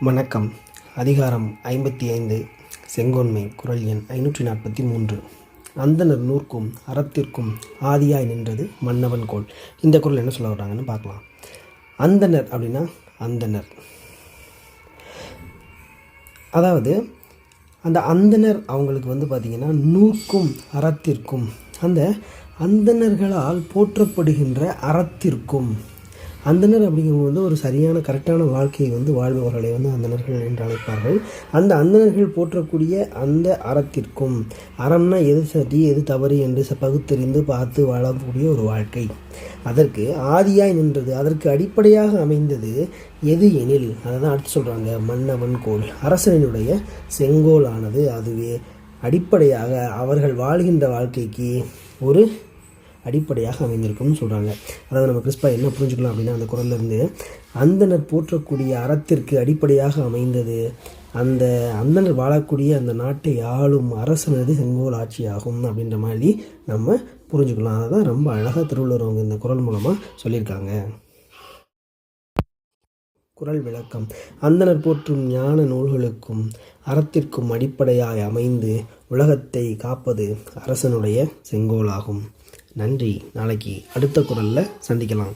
வணக்கம். அதிகாரம் 55 செங்கோன்மை. குறள் எண் 543. அந்தணர் நூற்கும் அறத்திற்கும் ஆதியாய் நின்றது மன்னவன் கோல். இந்த குறள் என்ன சொல்ல வர்றாங்கன்னு பார்க்கலாம். அந்தணர் அப்படின்னா அந்தணர், அதாவது அந்த அந்தணர் அவங்களுக்கு பார்த்திங்கன்னா நூற்கும் அறத்திற்கும், அந்த அந்தணர்களால் போற்றப்படுகின்ற அறத்திற்கும், அந்தணர் அப்படிங்கும்போது ஒரு சரியான கரெக்டான வாழ்க்கையை வாழ்பவர்களை அந்தணர்கள் என்று அழைப்பார்கள். அந்த அந்தணர்கள் போற்றக்கூடிய அந்த அறத்திற்கும், அறம்னா எது சரி எது தவறு என்று பகுத்தறிந்து பார்த்து வாழக்கூடிய ஒரு வாழ்க்கை, அதற்கு ஆதியாய் நின்றது, அதற்கு அடிப்படையாக அமைந்தது எது எனில், அதை தான் அடுத்து சொல்கிறாங்க, மன்னவன் கோல். அரசனுடைய செங்கோல் ஆனது அதுவே அடிப்படையாக அவர்கள் வாழ்கின்ற வாழ்க்கைக்கு ஒரு அடிப்படையாக அமைந்திருக்கும்னு சொல்கிறாங்க. அதாவது நம்ம கிறிஸ்பா என்ன புரிஞ்சுக்கலாம் அப்படின்னா, அந்த குறள்லேருந்து அந்தணர் போற்றக்கூடிய அறத்திற்கு அடிப்படையாக அமைந்தது அந்த அந்தணர் வாழக்கூடிய அந்த நாட்டை ஆளும் அரசனது செங்கோல் ஆட்சியாகும் அப்படின்ற மாதிரி நம்ம புரிஞ்சுக்கலாம். அதை தான் ரொம்ப அழகாக திருவள்ளுவர் அவங்க இந்த குறள் மூலமாக சொல்லியிருக்காங்க. குறள் விளக்கம். அந்தணர் போற்றும் ஞான நூல்களுக்கும் அறத்திற்கும் அடிப்படையாய் அமைந்து உலகத்தை காப்பது அரசனுடைய செங்கோலாகும். நன்றி. நாளைக்கு அடுத்த குறளில் சந்திக்கலாம்.